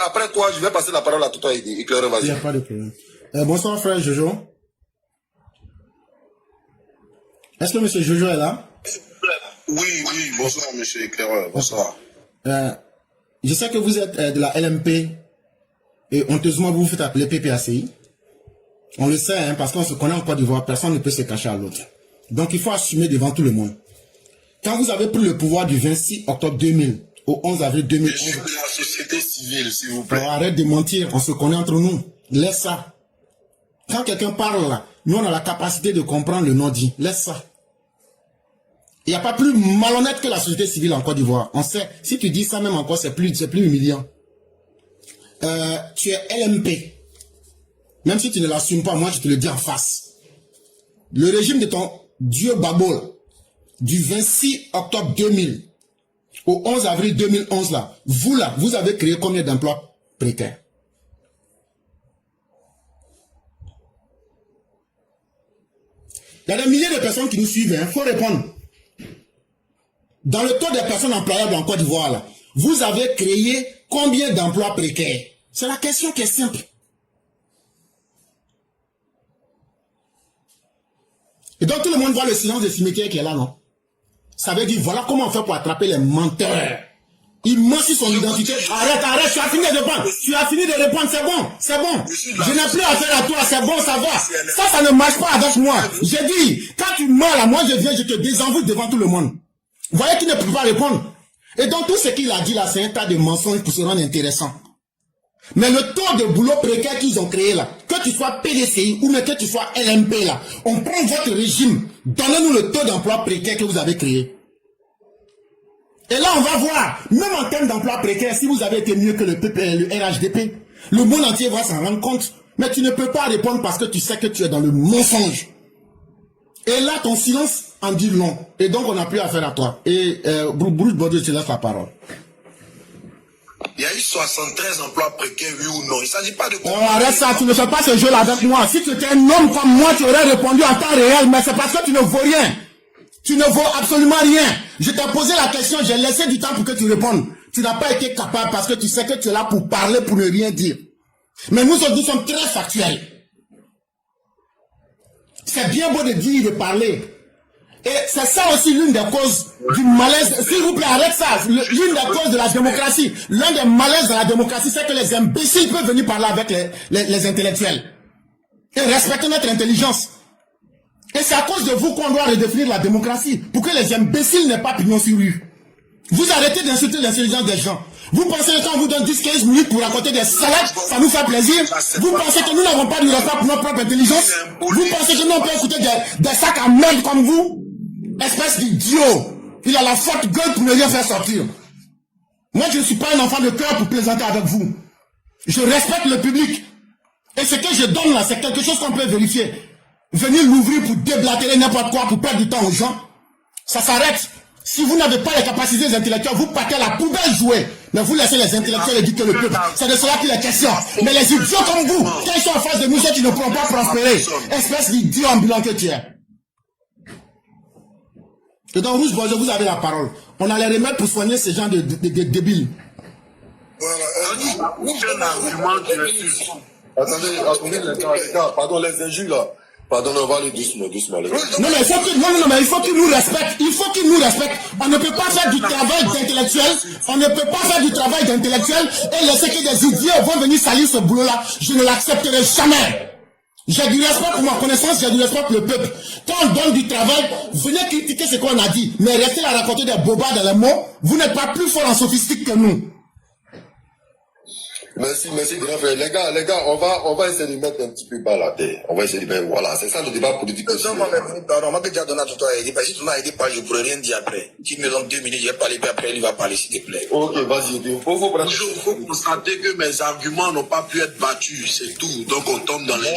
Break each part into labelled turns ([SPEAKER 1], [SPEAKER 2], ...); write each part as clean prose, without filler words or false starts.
[SPEAKER 1] Après toi, je vais passer la parole à toi, éclaireur,
[SPEAKER 2] Il n'y
[SPEAKER 1] vas-y.
[SPEAKER 2] a pas de problème. Bonsoir frère Jojo. Est-ce que monsieur Jojo est là?
[SPEAKER 1] Oui, bonsoir, monsieur éclaireur, bonsoir.
[SPEAKER 2] Je sais que vous êtes de la LMP et honteusement vous vous faites appeler PPACI. On le sait, hein, parce qu'on se connaît en Côte d'Ivoire, personne ne peut se cacher à l'autre. Donc il faut assumer devant tout le monde. Quand vous avez pris le pouvoir du 26 octobre 2000 au 11 avril 2011...
[SPEAKER 1] Je suis de la société civile, s'il vous plaît.
[SPEAKER 2] Alors, arrête de mentir, on se connaît entre nous. Laisse ça. Quand quelqu'un parle là, nous on a la capacité de comprendre le non-dit. Laisse ça. Il n'y a pas plus malhonnête que la société civile en Côte d'Ivoire. On sait, si tu dis ça même encore, c'est plus humiliant. Tu es LMP. Même si tu ne l'assumes pas, moi je te le dis en face. Le régime de ton dieu Babol, du 26 octobre 2000 au 11 avril 2011 là, vous avez créé combien d'emplois précaires? Il y a des milliers de personnes qui nous suivent, il faut répondre. Dans le taux des personnes employables en Côte d'Ivoire, là, vous avez créé combien d'emplois précaires? C'est la question qui est simple. Et donc tout le monde voit le silence des cimetières qui est là, non? Ça veut dire, voilà comment on fait pour attraper les menteurs. Il ment sur son identité. Arrête, tu as fini de répondre. Tu as fini de répondre, c'est bon. Je n'ai plus affaire à toi, c'est bon, ça va. Ça ne marche pas avec moi. J'ai dit, quand tu mens là, moi je viens, je te désenvoûte devant tout le monde. Vous voyez qu'il ne peut pas répondre. Et donc tout ce qu'il a dit là, c'est un tas de mensonges pour se rendre intéressant. Mais le taux de boulot précaire qu'ils ont créé là, que tu sois PDCI ou même que tu sois LMP là, on prend votre régime, donnez-nous le taux d'emploi précaire que vous avez créé. Et là on va voir, même en termes d'emploi précaire, si vous avez été mieux que le RHDP, le monde entier va s'en rendre compte. Mais tu ne peux pas répondre parce que tu sais que tu es dans le mensonge. Et là ton silence en dit long. Et donc on n'a plus affaire à toi. Et Bruce Bordeaux, je te laisse la parole.
[SPEAKER 1] Il y a eu 73 emplois précaires, oui ou non? Il ne s'agit pas de...
[SPEAKER 2] Oh, arrête ça, tu ne fais pas ce jeu-là avec moi. Si tu étais un homme comme moi, tu aurais répondu en temps réel, mais c'est parce que tu ne vaux rien. Tu ne vaux absolument rien. Je t'ai posé la question, j'ai laissé du temps pour que tu répondes. Tu n'as pas été capable parce que tu sais que tu es là pour parler, pour ne rien dire. Mais nous sommes très factuels. C'est bien beau de dire, de parler. Et c'est ça aussi l'une des causes du malaise. S'il vous plaît, arrête ça. L'une des causes de la démocratie, l'un des malaises de la démocratie, c'est que les imbéciles peuvent venir parler avec les intellectuels. Et respecter notre intelligence. Et c'est à cause de vous qu'on doit redéfinir la démocratie. Pour que les imbéciles n'aient pas pignon sur rue. Vous arrêtez d'insulter l'intelligence des gens. Vous pensez que quand on vous donne 10-15 minutes pour raconter des salades, ça nous fait plaisir? Vous pensez que nous n'avons pas du respect pour notre propre intelligence? Vous pensez que nous on peut écouter des sacs à merde comme vous? Espèce d'idiot. Il a la forte gueule pour ne rien faire sortir. Moi, je ne suis pas un enfant de cœur pour plaisanter avec vous. Je respecte le public. Et ce que je donne là, c'est quelque chose qu'on peut vérifier. Venir l'ouvrir pour déblatérer n'importe quoi, pour perdre du temps aux gens, ça s'arrête. Si vous n'avez pas les capacités intellectuelles, vous partez à la poubelle jouer. Mais vous laissez les intellectuels éduquer le peuple. C'est de cela qu'il est question. Mais les idiots comme vous, quand ils sont en face de nous, ceux qui ne pourront pas prospérer, espèce d'idiot ambulant que tu es. Et donc, Rouge Bordeaux, vous avez la parole. On a les remèdes pour soigner ces gens de débiles.
[SPEAKER 1] Attendez, les gars, pardon, les injures là. Pardon, on va aller doucement.
[SPEAKER 2] Non, mais il faut qu'il nous respecte. Il faut qu'il nous respecte. On ne peut pas faire du travail d'intellectuel. On ne peut pas faire du travail d'intellectuel et laisser que des idiots vont venir salir ce boulot-là. Je ne l'accepterai jamais. J'ai du respect pour ma connaissance, j'ai du respect pour le peuple. Quand on donne du travail, venez critiquer ce qu'on a dit. Mais restez là à raconter des bobards dans les mots. Vous n'êtes pas plus fort en sophistique que nous.
[SPEAKER 1] Merci, grand frère. Les gars, on va essayer de mettre un petit peu bas la terre. On va essayer de mettre, voilà, c'est ça le débat politique.
[SPEAKER 3] Pardon, moi, déjà donné à toi, si tu m'as aidé pas, je pourrais rien dire après. Tu me donnes 2 minutes, j'ai parlé, puis après, il va parler, s'il te plaît.
[SPEAKER 1] Ok, vas-y, il faut
[SPEAKER 3] constater que mes arguments n'ont pas pu être battus, c'est tout. Donc, on tombe dans les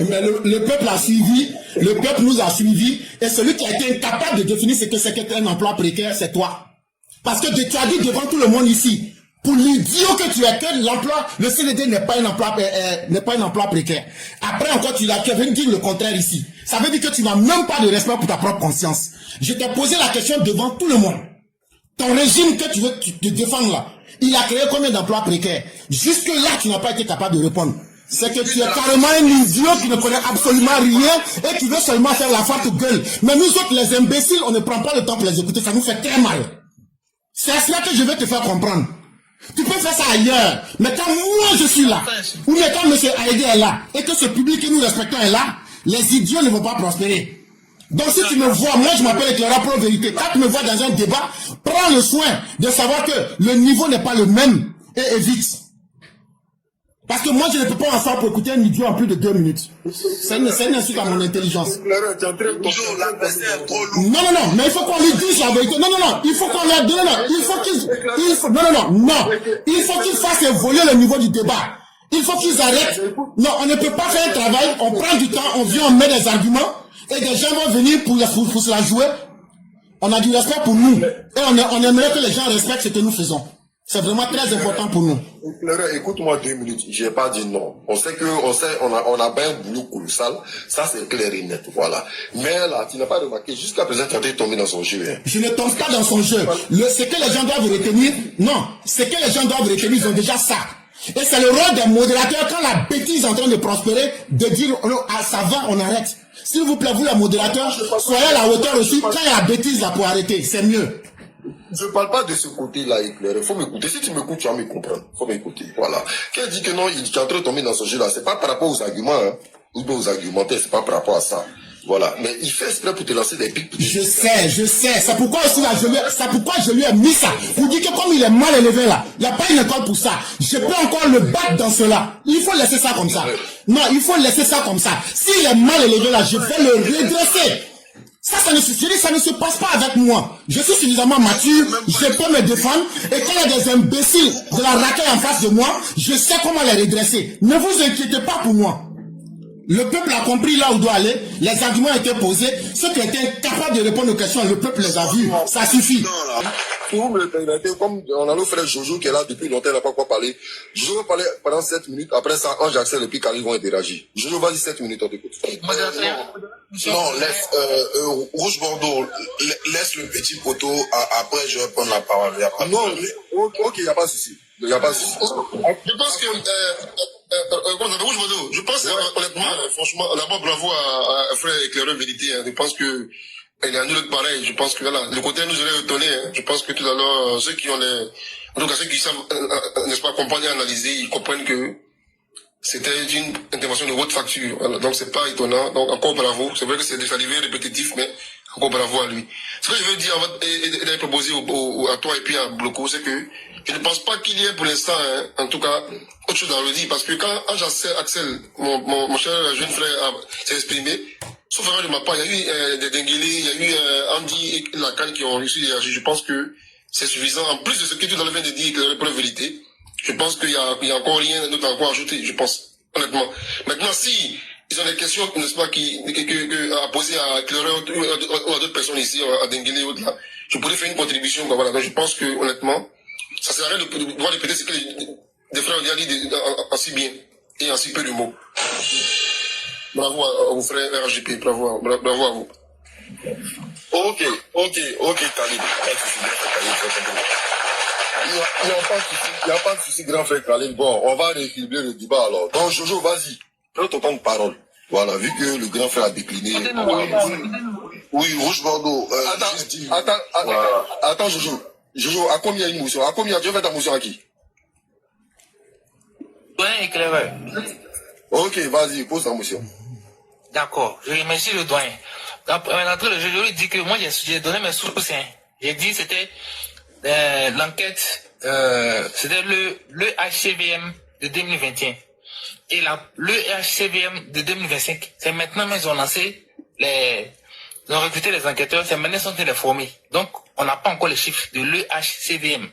[SPEAKER 2] Mais le peuple a suivi, le peuple nous a suivi, et celui qui a été incapable de définir ce que c'est qu'un emploi précaire, c'est toi. Parce que tu as dit devant tout le monde ici, pour l'idiot que tu es, que l'emploi, le CDD n'est pas un emploi précaire. Après encore, tu es venu dire le contraire ici. Ça veut dire que tu n'as même pas de respect pour ta propre conscience. Je t'ai posé la question devant tout le monde. Ton régime que tu veux te défendre là, il a créé combien d'emplois précaires? Jusque là, tu n'as pas été capable de répondre. C'est que tu es carrément un idiot qui ne connaît absolument rien et qui veut seulement faire la forte gueule. Mais nous autres, les imbéciles, on ne prend pas le temps pour les écouter, ça nous fait très mal. C'est à cela que je vais te faire comprendre. Tu peux faire ça ailleurs, mais quand moi je suis là, ou bien quand M. Haïdé est là, et que ce public que nous respectons est là, les idiots ne vont pas prospérer. Donc si tu me vois, moi je m'appelle Éclaireur Pro Vérité, quand tu me vois dans un débat, prends le soin de savoir que le niveau n'est pas le même et évite. Parce que moi je ne peux pas en faire pour écouter un idiot en plus de 2 minutes. C'est une insulte à mon intelligence. Non, mais il faut qu'on lui dise la vérité. Non, il faut qu'on lui dise, il faut qu'il fasse évoluer le niveau du débat. Il faut qu'ils arrêtent. Non, on ne peut pas faire un travail, on prend du temps, on vient, on met des arguments, et des gens vont venir pour se la jouer. On a du respect pour nous. Et on aimerait que les gens respectent ce que nous faisons. C'est vraiment très important pour nous.
[SPEAKER 1] Écoute-moi 2 minutes. J'ai pas dit non. On a bien un boulot colossal. Ça, c'est clair et net. Voilà. Mais là, tu n'as pas remarqué, jusqu'à présent, tu es tombé dans son jeu. Hein.
[SPEAKER 2] Je ne tombe pas dans son jeu. Ce que les gens doivent retenir, non. Ce que les gens doivent retenir, ils ont déjà ça. Et c'est le rôle des modérateurs, quand la bêtise est en train de prospérer, de dire, oh, ah, ça va, on arrête. S'il vous plaît, vous les modérateurs, soyez à la hauteur aussi, quand il y a la bêtise là pour arrêter, c'est mieux.
[SPEAKER 1] Je ne parle pas de ce côté-là, éclairé. Il faut m'écouter. Si tu m'écoutes, tu vas me comprendre. Il faut m'écouter. Voilà. Quand il dit que non, il est en train de tomber dans ce jeu-là, c'est pas par rapport aux arguments, hein. Ou aux argumentaires, c'est pas par rapport à ça. Voilà. Mais il fait exprès pour te lancer des pics.
[SPEAKER 2] Je sais. C'est pourquoi aussi là, je lui ai mis ça. Pour dire que comme il est mal élevé là, il n'y a pas une école pour ça. Je peux encore le battre dans cela. Il faut laisser ça comme ça. Non, il faut laisser ça comme ça. S'il est mal élevé là, je vais le redresser. Ça ne se passe pas avec moi. Je suis suffisamment mature, je peux me défendre, et quand il y a des imbéciles de la racaille en face de moi, je sais comment les redresser. Ne vous inquiétez pas pour moi. Le peuple a compris là où il doit aller, les arguments ont été posés, ceux qui étaient incapables de répondre aux questions, le peuple les a vus, ça suffit.
[SPEAKER 1] Pour vous me le permettez, comme on a le frère Jojo qui est là depuis longtemps, il n'a pas quoi parler. Jojo va parler pendant 7 minutes, après ça, Ange Axel et puis Khalil vont interagir. Jojo, vas-y 7 minutes, on t'écoute.
[SPEAKER 3] Non, laisse, Rouge Bordeaux, laisse le petit poteau, après je vais prendre la parole.
[SPEAKER 1] Non, ok, il n'y a pas de souci. Il n'y a pas de souci.
[SPEAKER 3] Je pense que, Rouge Bordeaux, je pense, honnêtement, franchement, d'abord bravo à frère Éclaireur Vérité, hein. Je pense que, il y a un autre pareil, je pense que voilà, le côté nous aurait étonné, hein. Je pense que tout à l'heure, ceux qui ont en tout cas ceux qui savent, n'est-ce pas, comprendre et analyser, ils comprennent que c'était une intervention de haute facture. Voilà. Donc c'est pas étonnant. Donc encore bravo. C'est vrai que c'est déjà arrivé répétitif, mais encore bravo à lui. Ce que je veux dire et proposer à toi et puis à Bloco, c'est que je ne pense pas qu'il y ait pour l'instant, hein, en tout cas, autre chose à redire, parce que quand Axel, mon cher jeune frère, s'est exprimé, sauf erreur de ma part, il y a eu des Denguélé, il y a eu Andy et Lacan qui ont réussi à réagir. Je pense que c'est suffisant. En plus de ce que tu viens de dire, que la vérité, je pense qu'il y a encore rien d'autre à encore ajouter, je pense, honnêtement. Maintenant, si ils ont des questions, n'est-ce pas, à poser à Éclaireur ou à d'autres personnes ici, à Denguélé ou autres là, je pourrais faire une contribution, quoi, voilà. Donc, je pense que, honnêtement, ça sert à rien de pouvoir répéter ce que les frères ont dit en si bien et en si peu de mots. Bravo à vos frères RGP, bravo à vous.
[SPEAKER 1] Ok, Khalid. Il n'y a pas de souci, grand frère Khalil. Bon, on va rééquilibrer le débat alors. Donc, Jojo, vas-y, prends ton temps de parole. Voilà, vu que le grand frère a décliné.
[SPEAKER 3] Oui, Rouge Bordeaux.
[SPEAKER 1] Attends, Jojo, à combien une motion? À combien tu veux faire ta motion à qui?
[SPEAKER 4] Doyen Éclaireur.
[SPEAKER 1] Ok, vas-y, pose ta motion.
[SPEAKER 4] D'accord, je remercie le doyen. D'entrée de jeu, je lui dis que moi j'ai donné mes sources. Hein. J'ai dit c'était l'enquête, c'était le HCVM de 2021 et le HCVM de 2025. C'est maintenant mais ils ont lancé ils ont recruté les enquêteurs, c'est maintenant ils sont en train de les former. Donc on n'a pas encore les chiffres de l'EHCVM.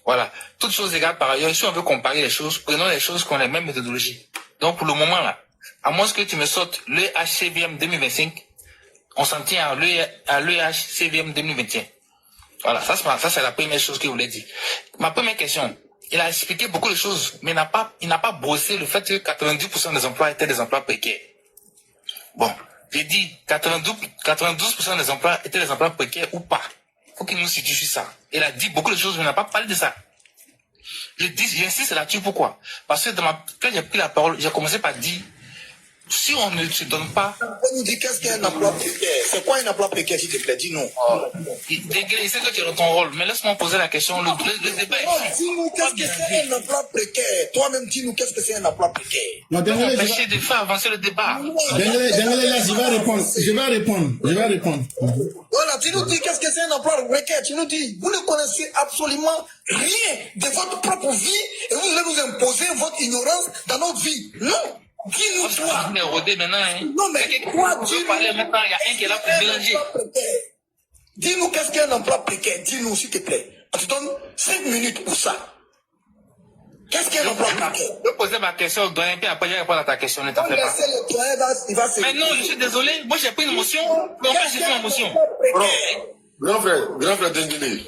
[SPEAKER 4] Voilà. Toutes choses égales par ailleurs, si on veut comparer les choses, prenons les choses qui ont les mêmes méthodologies. Donc pour le moment là, à moins que tu me sortes le HCVM 2025, on s'en tient à l'EHCVM 2021. Voilà, ça c'est la première chose qu'il voulait dire. Ma première question, il a expliqué beaucoup de choses, mais il n'a pas brossé le fait que 90% des emplois étaient des emplois précaires. Bon, j'ai dit 92% des emplois étaient des emplois précaires ou pas. faut qu'il nous situe sur ça. Il a dit beaucoup de choses, mais on n'a pas parlé de ça. J'insiste là-dessus, pourquoi? Parce que quand j'ai pris la parole, j'ai commencé par dire, si on ne se donne pas...
[SPEAKER 5] On nous dit qu'est-ce qu'un emploi précaire? C'est quoi un emploi précaire, s'il te plaît? Dis-nous.
[SPEAKER 4] Il sait que tu es dans ton rôle, mais laisse-moi poser la question, le débat est...
[SPEAKER 5] Non, dis-nous qu'est-ce que c'est un emploi précaire? Toi-même, dis-nous qu'est-ce que c'est un emploi précaire?
[SPEAKER 2] Non, désolé,
[SPEAKER 4] Empêcher de faire avancer le débat.
[SPEAKER 2] désolé, là, je vais répondre.
[SPEAKER 5] Voilà, tu nous dis qu'est-ce que c'est un emploi précaire? Tu nous dis, vous ne connaissez absolument rien de votre propre vie et vous voulez nous imposer votre ignorance dans notre vie. Non! Dis-nous toi.
[SPEAKER 4] On est rodé maintenant, hein.
[SPEAKER 5] Non, mais quoi, dis-nous.
[SPEAKER 4] Parler maintenant, il y a un qui est là pour mélanger.
[SPEAKER 5] Dis-nous qu'est-ce qu'un emploi précaire? Dis-nous, s'il te plaît. On te donne 5 minutes pour ça. Qu'est-ce qu'un emploi précaire?
[SPEAKER 4] Je vais poser ma question au doyen, puis après je vais répondre à ta question, ne t'en fais pas. Mais non, je suis désolé, moi j'ai pris une motion, mais en fait j'ai fait une motion.
[SPEAKER 1] Grand frère Dengele,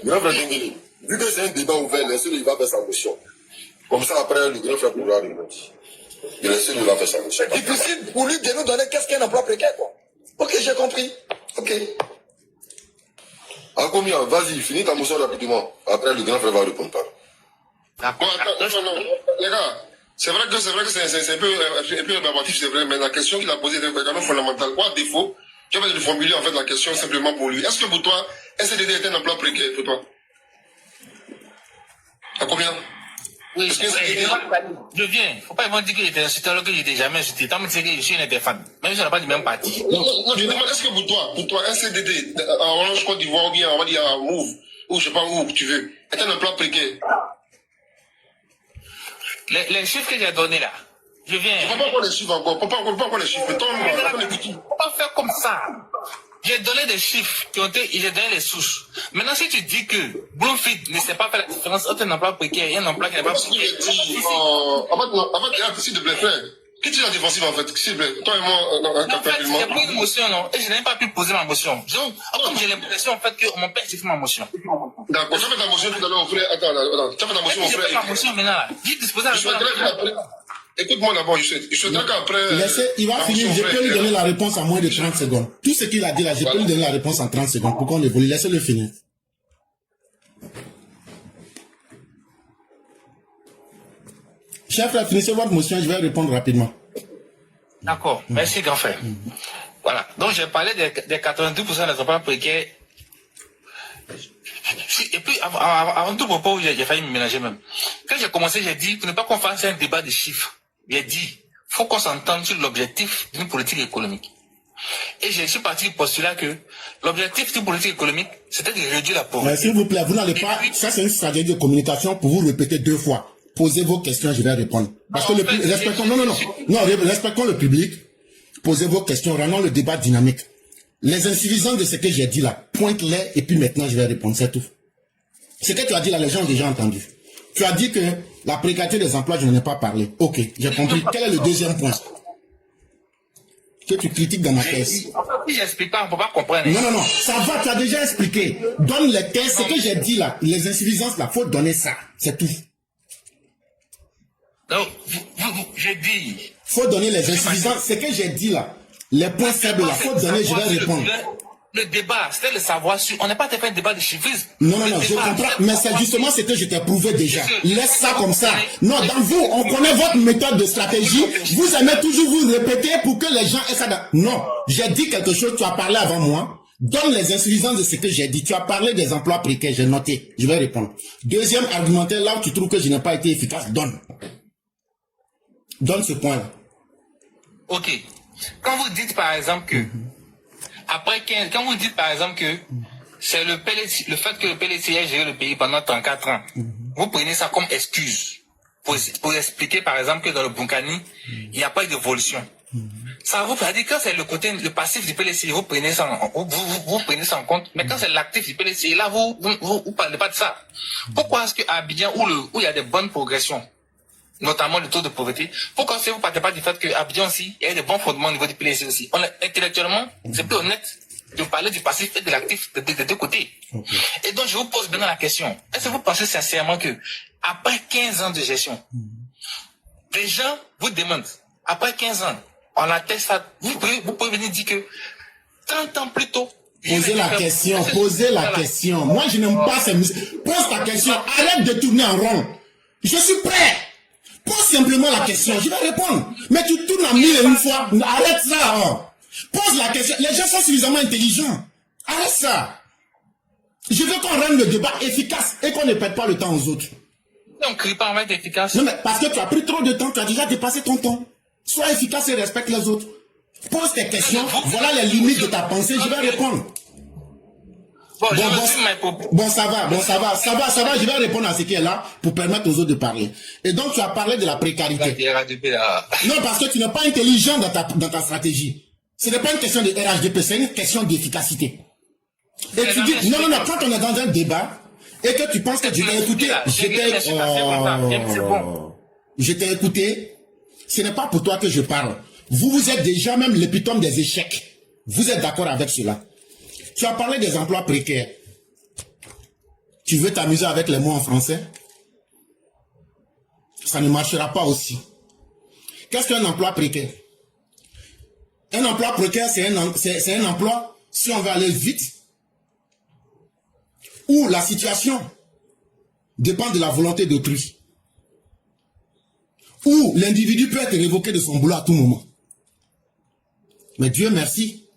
[SPEAKER 1] vu que c'est un débat ouvert, laissez-le, il va faire sa motion. Comme ça, après, le grand frère pourra répondre. Laissez-le, il va faire sa motion.
[SPEAKER 5] C'est difficile pour lui de nous donner qu'est-ce qu'un emploi précaire, quoi. Ok, j'ai compris. Ok.
[SPEAKER 1] À combien? Vas-y, finis ta motion rapidement. Après, le grand frère va répondre.
[SPEAKER 3] Bon, attends, non, les gars, c'est vrai que c'est un peu rébarbatif, c'est vrai, mais la question qu'il a posée est vraiment fondamentale. Quoi, défaut, tu vas formuler en fait la question simplement pour lui. Est-ce que pour toi, un CDD est un emploi précaire pour toi? À combien?
[SPEAKER 4] Oui, je viens. Faut pas dire que j'étais insulté alors que j'étais jamais insulté. Tant que c'est que je suis un des fans. Même si on n'a pas du même parti.
[SPEAKER 3] Non, je demande, est-ce que pour toi, un CDD, en Orange Côte d'Ivoire, ou bien, on va dire, à Move, ou je sais pas où tu veux, est un emploi précaire?
[SPEAKER 4] Les chiffres que j'ai donnés là, je viens.
[SPEAKER 3] Je ne comprends pas les chiffres encore. Pas encore les chiffres.
[SPEAKER 4] Faut pas faire comme ça. J'ai donné des chiffres qui ont été, j'ai donné les souches. Maintenant, si tu dis que Bloomfield ne sait pas faire la différence entre un emploi précaire et un emploi qui n'est pas précaire.
[SPEAKER 3] En fait, s'il te plaît, frère. Qui tire la défensive en fait? S'il te plaît. Toi et moi,
[SPEAKER 4] en fait, j'ai pris une motion, non? Et je n'ai pas pu poser ma motion. Donc, comme j'ai l'impression, en fait, que mon père s'est fait ma motion.
[SPEAKER 3] D'accord. Tu as fait ta motion tout à l'heure, frère. Attends. Tu as fait ta motion, mon frère.
[SPEAKER 4] J'ai fait ma motion maintenant, là. J'ai disposé à
[SPEAKER 3] Écoute-moi d'abord, je souhaiterais qu'après...
[SPEAKER 2] Il va finir, je peux lui donner la réponse en moins de 30 secondes. Tout ce qu'il a dit là, je peux lui donner la réponse en 30 secondes pour qu'on évolue. Laissez-le finir. Chef, finissez votre motion, je vais répondre rapidement.
[SPEAKER 4] D'accord, merci grand frère. Voilà, donc j'ai parlé des 92% des emplois précaires. Et puis, avant tout propos, j'ai failli me mélanger même. Quand j'ai commencé, j'ai dit pour ne pas qu'on fasse un débat de chiffres. J'ai dit, faut qu'on s'entende sur l'objectif d'une politique économique. Et je suis parti du postulat que l'objectif d'une politique économique, c'était de réduire la pauvreté.
[SPEAKER 2] S'il vous plaît, vous n'allez pas, ça c'est une stratégie de communication pour vous répéter 2 fois. Posez vos questions, je vais répondre. Parce que respectons le public. Posez vos questions, rendons le débat dynamique. Les insuffisances de ce que j'ai dit là, pointe-les et puis maintenant je vais répondre, c'est tout. Ce que tu as dit là, les gens ont déjà entendu. Tu as dit que la précarité des emplois, je n'en ai pas parlé. Ok, j'ai compris. Quel est le deuxième point que tu critiques dans ma thèse?
[SPEAKER 4] Si j'explique pas, on ne peut pas comprendre.
[SPEAKER 2] Non, ça va, tu as déjà expliqué. Donne les thèses, ce que j'ai dit là, les insuffisances là, faut donner ça, c'est tout.
[SPEAKER 4] Donc, j'ai dit...
[SPEAKER 2] Faut donner les insuffisances, ce que j'ai dit là, les points faibles là, faut donner, je vais répondre.
[SPEAKER 4] Le débat, c'était le savoir sur... On n'est pas fait un débat de chiffrisme.
[SPEAKER 2] Non, je comprends. Mais c'est justement ce que je t'ai prouvé déjà. Laisse ça comme ça. Non, dans vous, on connaît votre méthode de stratégie. Vous aimez toujours vous répéter pour que les gens aient ça dans... Non, j'ai dit quelque chose, tu as parlé avant moi. Donne les insuffisances de ce que j'ai dit. Tu as parlé des emplois précaires, j'ai noté. Je vais répondre. Deuxième argumentaire, là où tu trouves que je n'ai pas été efficace, donne. Donne ce point-là.
[SPEAKER 4] Ok. Quand vous dites par exemple que... Quand vous dites par exemple que c'est le fait que le PLC ait géré le pays pendant 34 ans, vous prenez ça comme excuse pour expliquer par exemple que dans le Bunkani, il n'y a pas eu d'évolution. Ça vous dire quand c'est le passif du PLC, vous prenez ça en compte, mais quand c'est l'actif du PLC, là vous parlez pas de ça. Pourquoi est-ce qu'à Abidjan où il y a des bonnes progressions, notamment le taux de pauvreté, pourquoi est-ce que vous ne partez pas du fait qu'à Abidjan aussi, il y a des bons fondements au niveau du PLC aussi? Intellectuellement, c'est plus honnête de parler du passif et de l'actif des deux côtés. Okay. Et donc, je vous pose maintenant la question. Est-ce que vous pensez sincèrement que, après 15 ans de gestion, les gens vous demandent, après 15 ans, on atteste ça, vous pouvez venir dire que 30 ans plus tôt,
[SPEAKER 2] Posez la question, posez la question. Moi, je n'aime pas ces musiques. Pose ta question, arrête de tourner en rond. Je suis prêt. Pose simplement la question, je vais répondre. Mais tu tournes en 1001 fois, arrête ça. Hein. Pose la question, les gens sont suffisamment intelligents. Arrête ça. Je veux qu'on rende le débat efficace et qu'on ne perde pas le temps aux autres.
[SPEAKER 4] On ne crie pas, on va être efficace.
[SPEAKER 2] Non, mais parce que tu as pris trop de temps, tu as déjà dépassé ton temps. Sois efficace et respecte les autres. Pose tes questions, voilà les limites de ta pensée, je vais répondre. Bon, ça va, je vais répondre à ce qui est là pour permettre aux autres de parler. Et donc, tu as parlé de la précarité. Non, parce que tu n'es pas intelligent dans ta stratégie. Ce n'est pas une question de RHDP, c'est une question d'efficacité. Et tu dis, non, quand on est dans un débat, et que tu penses que je t'ai écouté, je t'ai écouté, ce n'est pas pour toi que je parle. Vous êtes déjà même l'épitome des échecs. Vous êtes d'accord avec cela? Tu as parlé des emplois précaires. Tu veux t'amuser avec les mots en français? Ça ne marchera pas aussi. Qu'est-ce qu'un emploi précaire? Un emploi précaire, c'est un emploi, si on veut aller vite, où la situation dépend de la volonté d'autrui. Où l'individu peut être révoqué de son boulot à tout moment. Mais Dieu merci,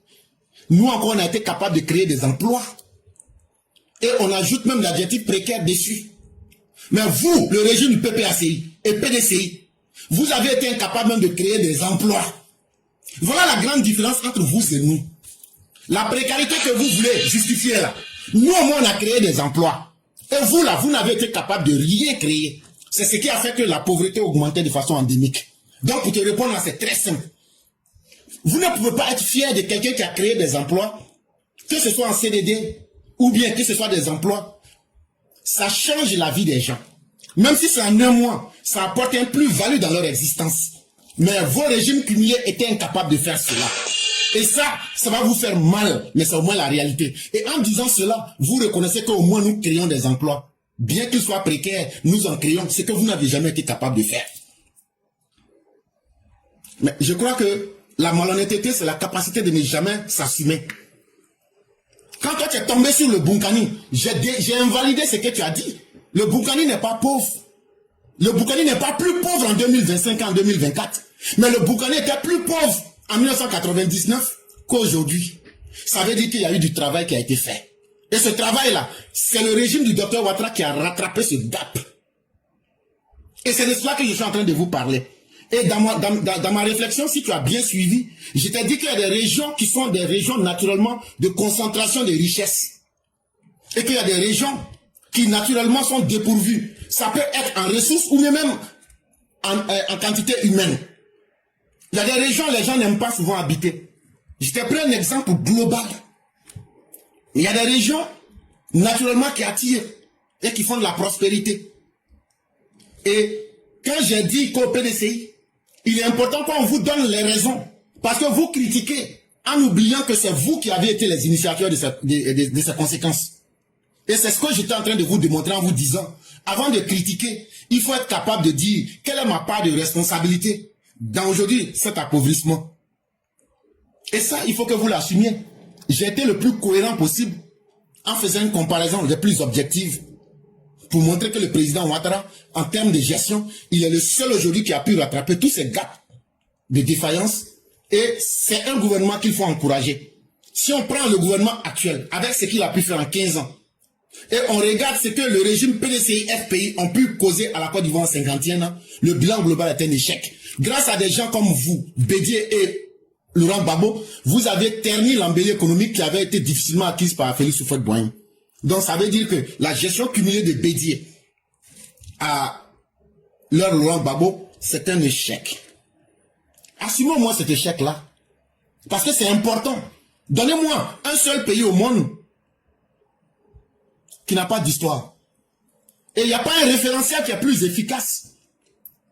[SPEAKER 2] nous encore on a été capable de créer des emplois. Et on ajoute même l'adjectif précaire dessus. Mais vous, le régime du PPACI et PDCI, vous avez été incapable même de créer des emplois. Voilà la grande différence entre vous et nous. La précarité que vous voulez justifier là, nous au moins on a créé des emplois. Et vous là, vous n'avez été capable de rien créer. C'est ce qui a fait que la pauvreté augmentait de façon endémique. Donc pour te répondre là, c'est très simple. Vous ne pouvez pas être fier de quelqu'un qui a créé des emplois, que ce soit en CDD, ou bien que ce soit des emplois. Ça change la vie des gens. Même si c'est en un mois, ça apporte un plus-value dans leur existence. Mais vos régimes cumulés étaient incapables de faire cela. Et ça va vous faire mal, mais c'est au moins la réalité. Et en disant cela, vous reconnaissez qu'au moins nous créons des emplois. Bien qu'ils soient précaires, nous en créons ce que vous n'avez jamais été capable de faire. Mais je crois que la malhonnêteté, c'est la capacité de ne jamais s'assumer. Quand toi tu es tombé sur le Boukani, j'ai invalidé ce que tu as dit. Le Boukani n'est pas pauvre. Le Boukani n'est pas plus pauvre en 2025 qu'en 2024. Mais le Boukani était plus pauvre en 1999 qu'aujourd'hui. Ça veut dire qu'il y a eu du travail qui a été fait. Et ce travail-là, c'est le régime du Dr Ouattara qui a rattrapé ce gap. Et c'est de cela que je suis en train de vous parler. Et dans ma réflexion, si tu as bien suivi, je t'ai dit qu'il y a des régions qui sont des régions naturellement de concentration de richesses. Et qu'il y a des régions qui naturellement sont dépourvues. Ça peut être en ressources ou même en quantité humaine. Il y a des régions, les gens n'aiment pas souvent habiter. Je t'ai pris un exemple global. Il y a des régions naturellement qui attirent et qui font de la prospérité. Et quand j'ai dit qu'au PDCI, il est important qu'on vous donne les raisons. Parce que vous critiquez en oubliant que c'est vous qui avez été les initiateurs de ces conséquences. Et c'est ce que j'étais en train de vous démontrer en vous disant, avant de critiquer, il faut être capable de dire quelle est ma part de responsabilité dans aujourd'hui cet appauvrissement. Et ça, il faut que vous l'assumiez. J'ai été le plus cohérent possible en faisant une comparaison la plus objective pour montrer que le président Ouattara, en termes de gestion, il est le seul aujourd'hui qui a pu rattraper tous ces gaps de défaillance. Et c'est un gouvernement qu'il faut encourager. Si on prend le gouvernement actuel, avec ce qu'il a pu faire en 15 ans, et on regarde ce que le régime PDCI, FPI ont pu causer à la Côte d'Ivoire en 51 ans, le bilan global est un échec. Grâce à des gens comme vous, Bédié et Laurent Gbagbo, vous avez terni l'embellie économique qui avait été difficilement acquise par Félix Houphouët-Boigny. Donc ça veut dire que la gestion cumulée de Bédié à leur Laurent Gbagbo, c'est un échec. Assumez-moi cet échec-là. Parce que c'est important. Donnez-moi un seul pays au monde qui n'a pas d'histoire. Et il n'y a pas un référentiel qui est plus efficace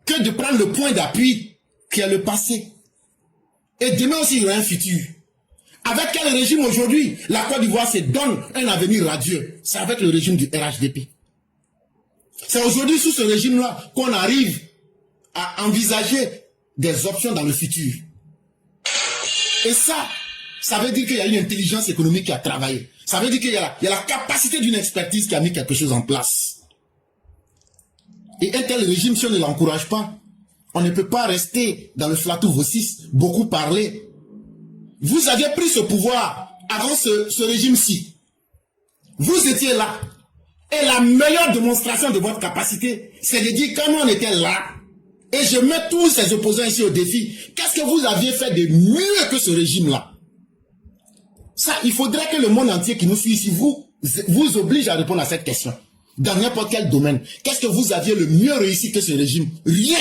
[SPEAKER 2] que de prendre le point d'appui qui est le passé. Et demain aussi, il y aura un futur. Avec quel régime aujourd'hui la Côte d'Ivoire se donne un avenir radieux? C'est avec le régime du RHDP. C'est aujourd'hui sous ce régime-là qu'on arrive à envisager des options dans le futur. Et ça, Ça veut dire qu'il y a une intelligence économique qui a travaillé. Ça veut dire qu'il y a la capacité d'une expertise qui a mis quelque chose en place. Et un tel régime, si on ne l'encourage pas, on ne peut pas rester dans le flatou vocis, beaucoup parler. Vous aviez pris ce pouvoir avant ce régime-ci. Vous étiez là. Et la meilleure démonstration de votre capacité, c'est de dire quand on était là, et je mets tous ces opposants ici au défi, qu'est-ce que vous aviez fait de mieux que ce régime-là? Ça, il faudrait que le monde entier qui nous suit ici vous oblige à répondre à cette question. Dans n'importe quel domaine. Qu'est-ce que vous aviez le mieux réussi que ce régime? Rien.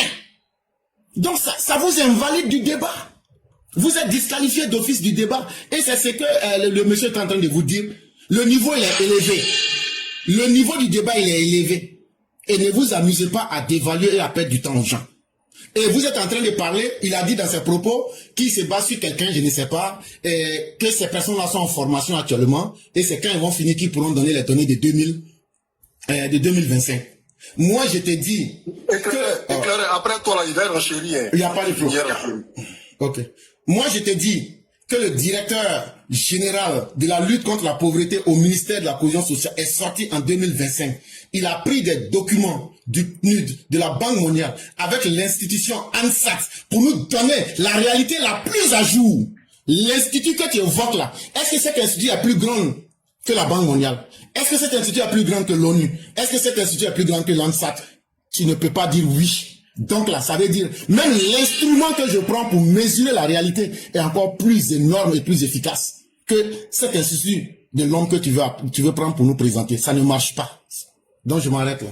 [SPEAKER 2] Donc ça vous invalide du débat. Vous êtes disqualifié d'office du débat. Et c'est ce que le monsieur est en train de vous dire. Le niveau, il est élevé. Le niveau du débat, il est élevé. Et ne vous amusez pas à dévaluer et à perdre du temps aux gens. Et vous êtes en train de parler, il a dit dans ses propos, qu'il se base sur quelqu'un, je ne sais pas, et que ces personnes-là sont en formation actuellement, et c'est quand ils vont finir qu'ils pourront donner les données de 2025. Moi, je te dis
[SPEAKER 3] Éclairé, après toi, là, il va renchérir. Hein.
[SPEAKER 2] Il n'y a pas de problème. Ok. Moi, je te dis que le directeur général de la lutte contre la pauvreté au ministère de la cohésion sociale est sorti en 2025. Il a pris des documents du PNUD, de la Banque mondiale, avec l'institution ANSAT, pour nous donner la réalité la plus à jour. L'institut que tu évoques là, est-ce que cet institut est plus grand que la Banque mondiale? Est-ce que cet institut est plus grand que l'ONU? Est-ce que cet institut est plus grand que l'ANSAT? Tu ne peux pas dire oui. Donc là, ça veut dire, même l'instrument que je prends pour mesurer la réalité est encore plus énorme et plus efficace que cet institut de l'homme que tu veux prendre pour nous présenter. Ça ne marche pas. Donc je m'arrête là.